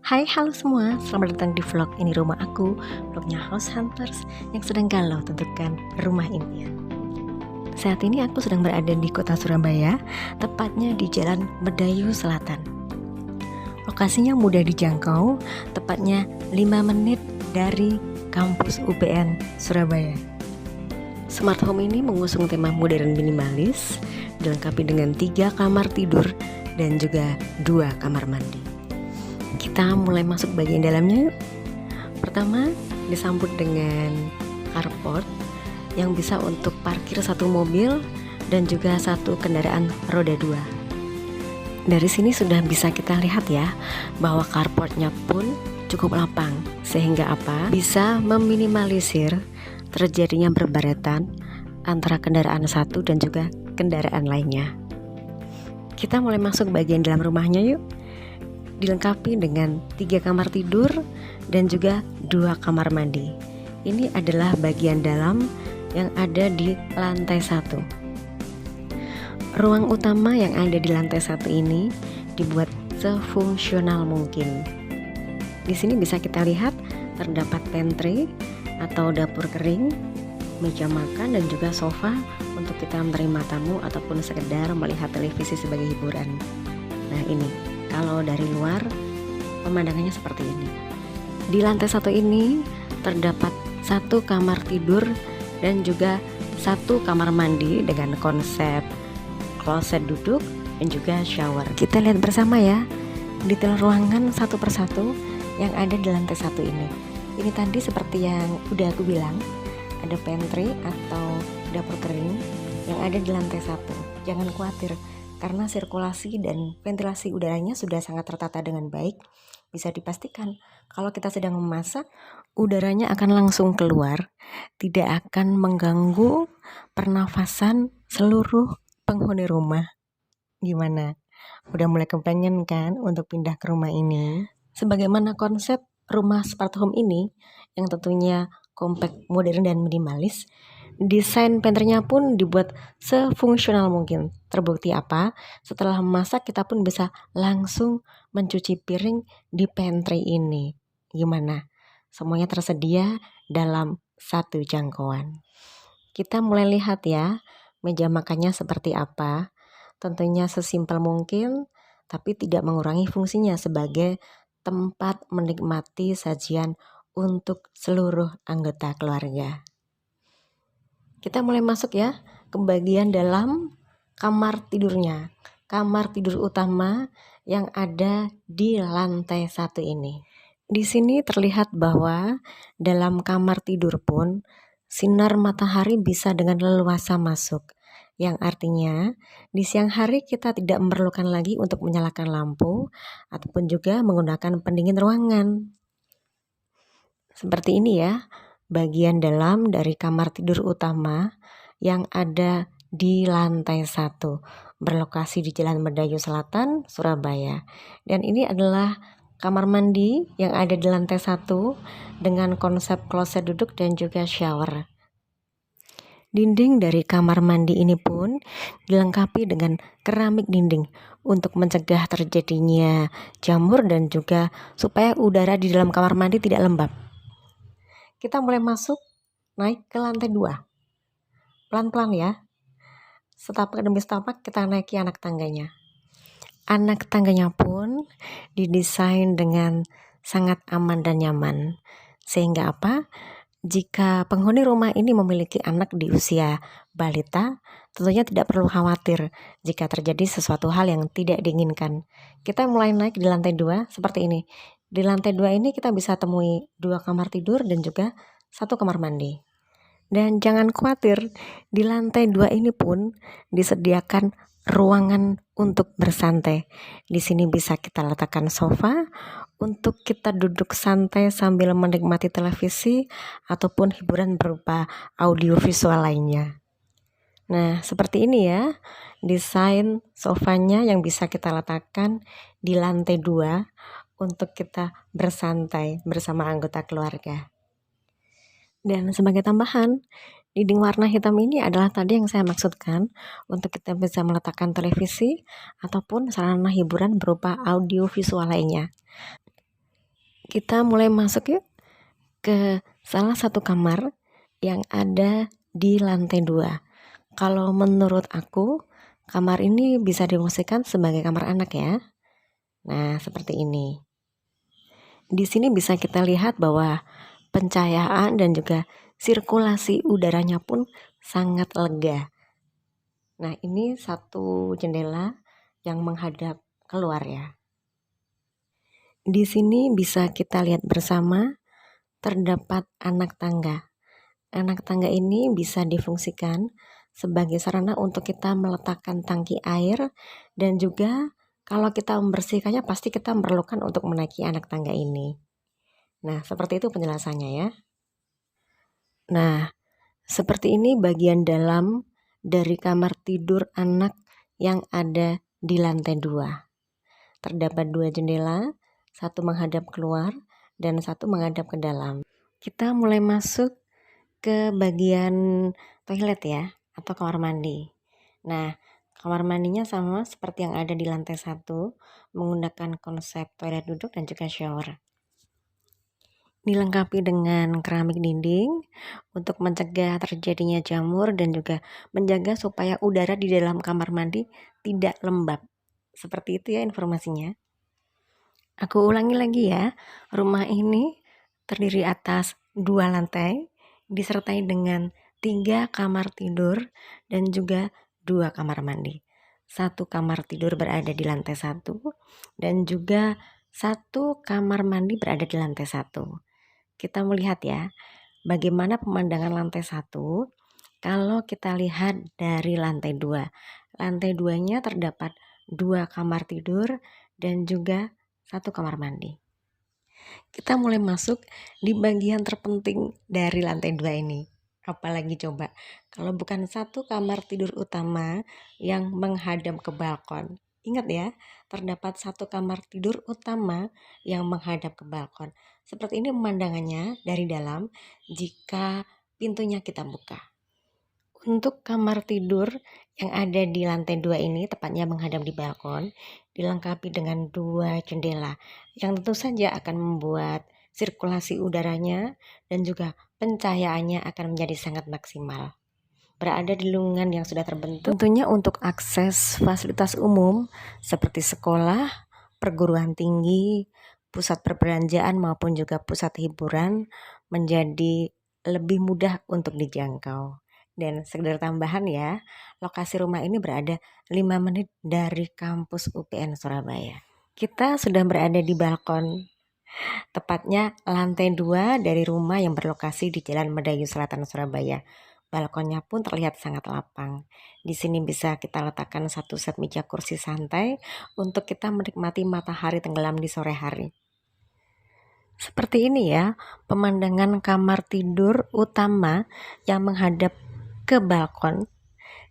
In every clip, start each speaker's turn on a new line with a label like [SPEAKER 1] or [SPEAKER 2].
[SPEAKER 1] Hai halo semua, selamat datang di vlog Ini Rumah Aku, vlognya House Hunters yang sedang galau tentukan rumah impian. Saat ini aku sedang berada di kota Surabaya, tepatnya di Jalan Medayu Selatan. Lokasinya mudah dijangkau, tepatnya 5 menit dari kampus UPN Surabaya. Smart home ini mengusung tema modern minimalis, dilengkapi dengan 3 kamar tidur dan juga 2 kamar mandi. Kita mulai masuk bagian dalamnya yuk. Pertama disambut dengan carport yang bisa untuk parkir 1 mobil dan juga 1 kendaraan roda 2. Dari sini sudah bisa kita lihat ya bahwa carportnya pun cukup lapang, sehingga bisa meminimalisir terjadinya berbaretan antara kendaraan satu dan juga kendaraan lainnya. Kita mulai masuk bagian dalam rumahnya yuk. Dilengkapi dengan 3 kamar tidur dan juga 2 kamar mandi. Ini adalah bagian dalam yang ada di lantai 1. Ruang utama yang ada di lantai 1 ini dibuat sefungsional mungkin. Di sini bisa kita lihat terdapat pantry atau dapur kering, meja makan dan juga sofa untuk kita menerima tamu ataupun sekedar melihat televisi sebagai hiburan. Nah ini kalau dari luar pemandangannya seperti ini. Di lantai 1 ini terdapat 1 kamar tidur dan juga 1 kamar mandi dengan konsep kloset duduk dan juga shower. Kita lihat bersama ya detail ruangan satu persatu yang ada di lantai 1 ini. Ini tadi seperti yang udah aku bilang, ada pantry atau dapur kering yang ada di lantai 1. Jangan khawatir, karena sirkulasi dan ventilasi udaranya sudah sangat tertata dengan baik. Bisa dipastikan kalau kita sedang memasak, udaranya akan langsung keluar, tidak akan mengganggu pernafasan seluruh penghuni rumah. Gimana? Udah mulai kepengen kan untuk pindah ke rumah ini? Sebagaimana konsep rumah smart home ini yang tentunya compact, modern dan minimalis, desain pantry-nya pun dibuat sefungsional mungkin. Terbukti setelah memasak kita pun bisa langsung mencuci piring di pantry ini. Gimana? Semuanya tersedia dalam satu jangkauan. Kita mulai lihat ya meja makannya seperti apa. Tentunya sesimpel mungkin, tapi tidak mengurangi fungsinya sebagai tempat menikmati sajian untuk seluruh anggota keluarga. Kita mulai masuk ya ke bagian dalam kamar tidurnya. Kamar tidur utama yang ada di lantai 1 ini. Di sini terlihat bahwa dalam kamar tidur pun sinar matahari bisa dengan leluasa masuk. Yang artinya di siang hari kita tidak memerlukan lagi untuk menyalakan lampu ataupun juga menggunakan pendingin ruangan. Seperti ini ya bagian dalam dari kamar tidur utama yang ada di lantai 1, berlokasi di Jalan Medayu Selatan, Surabaya. Dan ini adalah kamar mandi yang ada di lantai 1 dengan konsep kloset duduk dan juga shower. Dinding dari kamar mandi ini pun dilengkapi dengan keramik dinding untuk mencegah terjadinya jamur dan juga supaya udara di dalam kamar mandi tidak lembab. Kita mulai masuk naik ke lantai 2. Pelan-pelan ya. Setapak demi setapak kita naiki anak tangganya. Anak tangganya pun didesain dengan sangat aman dan nyaman. Sehingga jika penghuni rumah ini memiliki anak di usia balita, tentunya tidak perlu khawatir jika terjadi sesuatu hal yang tidak diinginkan. Kita mulai naik di lantai 2 seperti ini. Di lantai 2 ini kita bisa temui 2 kamar tidur dan juga 1 kamar mandi. Dan jangan khawatir, di lantai 2 ini pun disediakan ruangan untuk bersantai. Di sini bisa kita letakkan sofa untuk kita duduk santai sambil menikmati televisi ataupun hiburan berupa audiovisual lainnya. Nah, seperti ini ya desain sofanya yang bisa kita letakkan di lantai 2 untuk kita bersantai bersama anggota keluarga. Dan sebagai tambahan, dinding warna hitam ini adalah tadi yang saya maksudkan untuk kita bisa meletakkan televisi ataupun sarana hiburan berupa audio visual lainnya. Kita mulai masuk yuk ke salah satu kamar yang ada di lantai 2. Kalau menurut aku, kamar ini bisa difungsikan sebagai kamar anak ya. Nah, seperti ini. Di sini bisa kita lihat bahwa pencahayaan dan juga sirkulasi udaranya pun sangat lega. Nah, ini satu jendela yang menghadap keluar ya. Di sini bisa kita lihat bersama terdapat anak tangga. Anak tangga ini bisa difungsikan sebagai sarana untuk kita meletakkan tangki air, dan juga kalau kita membersihkannya pasti kita memerlukan untuk menaiki anak tangga ini. Nah, seperti itu penjelasannya ya. Nah, seperti ini bagian dalam dari kamar tidur anak yang ada di lantai 2. Terdapat 2 jendela, satu menghadap keluar dan satu menghadap ke dalam. Kita mulai masuk ke bagian toilet ya, atau kamar mandi. Nah, kamar mandinya sama seperti yang ada di lantai 1, menggunakan konsep toilet duduk dan juga shower. Dilengkapi dengan keramik dinding untuk mencegah terjadinya jamur dan juga menjaga supaya udara di dalam kamar mandi tidak lembab. Seperti itu ya informasinya. Aku ulangi lagi ya, rumah ini terdiri atas 2 lantai, disertai dengan 3 kamar tidur dan juga 2 kamar mandi. 1 kamar tidur berada di lantai 1 dan juga 1 kamar mandi berada di lantai 1. Kita melihat ya, bagaimana pemandangan lantai 1 kalau kita lihat dari lantai 2. Lantai 2-nya terdapat 2 kamar tidur dan juga 1 kamar mandi. Kita mulai masuk di bagian terpenting dari lantai 2 ini. Apalagi coba, kalau bukan 1 kamar tidur utama yang menghadap ke balkon. Ingat ya, terdapat 1 kamar tidur utama yang menghadap ke balkon. Seperti ini pemandangannya dari dalam jika pintunya kita buka. Untuk kamar tidur yang ada di lantai 2 ini tepatnya menghadap di balkon, dilengkapi dengan 2 jendela yang tentu saja akan membuat sirkulasi udaranya dan juga pencahayaannya akan menjadi sangat maksimal. Berada di lingkungan yang sudah terbentuk, tentunya untuk akses fasilitas umum seperti sekolah, perguruan tinggi, pusat perbelanjaan maupun juga pusat hiburan menjadi lebih mudah untuk dijangkau. Dan sekedar tambahan ya, lokasi rumah ini berada 5 menit dari kampus UPN Surabaya. Kita sudah berada di balkon, tepatnya lantai 2 dari rumah yang berlokasi di Jalan Medayu Selatan Surabaya. Balkonnya pun terlihat sangat lapang. Di sini bisa kita letakkan 1 set meja kursi santai untuk kita menikmati matahari tenggelam di sore hari. Seperti ini ya, pemandangan kamar tidur utama yang menghadap ke balkon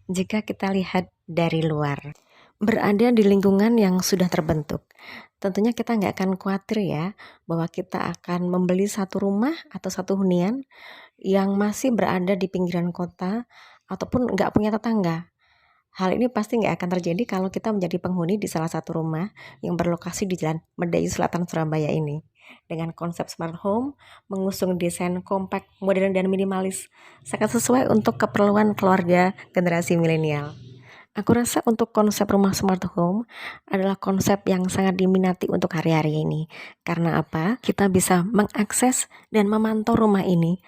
[SPEAKER 1] jika kita lihat dari luar. Berada di lingkungan yang sudah terbentuk, tentunya kita nggak akan khawatir ya bahwa kita akan membeli satu rumah atau satu hunian yang masih berada di pinggiran kota ataupun nggak punya tetangga. Hal ini pasti nggak akan terjadi kalau kita menjadi penghuni di salah satu rumah yang berlokasi di Jalan Medayu Selatan Surabaya ini. Dengan konsep smart home, mengusung desain kompak, modern dan minimalis, sangat sesuai untuk keperluan keluarga generasi milenial. Aku rasa untuk konsep rumah smart home adalah konsep yang sangat diminati untuk hari-hari ini. Karena apa? Kita bisa mengakses dan memantau rumah ini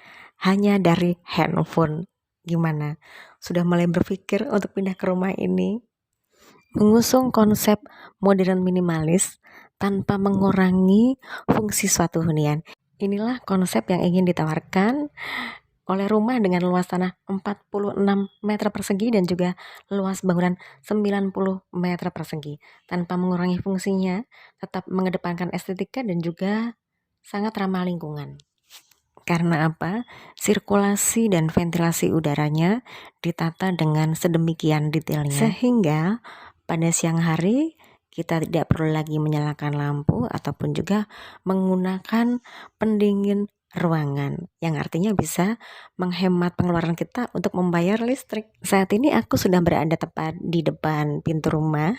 [SPEAKER 1] hanya dari handphone. Gimana? Sudah mulai berpikir untuk pindah ke rumah ini? Mengusung konsep modern minimalis tanpa mengurangi fungsi suatu hunian. Inilah konsep yang ingin ditawarkan oleh rumah dengan luas tanah 46 meter persegi dan juga luas bangunan 90 meter persegi. Tanpa mengurangi fungsinya, tetap mengedepankan estetika dan juga sangat ramah lingkungan. Karena apa? Sirkulasi dan ventilasi udaranya ditata dengan sedemikian detailnya. Sehingga pada siang hari kita tidak perlu lagi menyalakan lampu ataupun juga menggunakan pendingin ruangan, yang artinya bisa menghemat pengeluaran kita untuk membayar listrik. Saat ini aku sudah berada tepat di depan pintu rumah,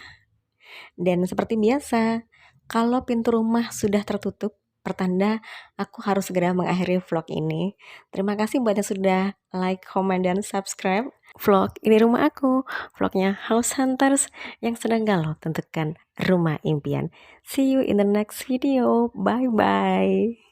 [SPEAKER 1] dan seperti biasa, kalau pintu rumah sudah tertutup, pertanda aku harus segera mengakhiri vlog ini. Terima kasih buat yang sudah like, comment, dan subscribe vlog ini rumah aku, vlognya House Hunters yang sedang galau tentukan rumah impian. See you in the next video. Bye bye.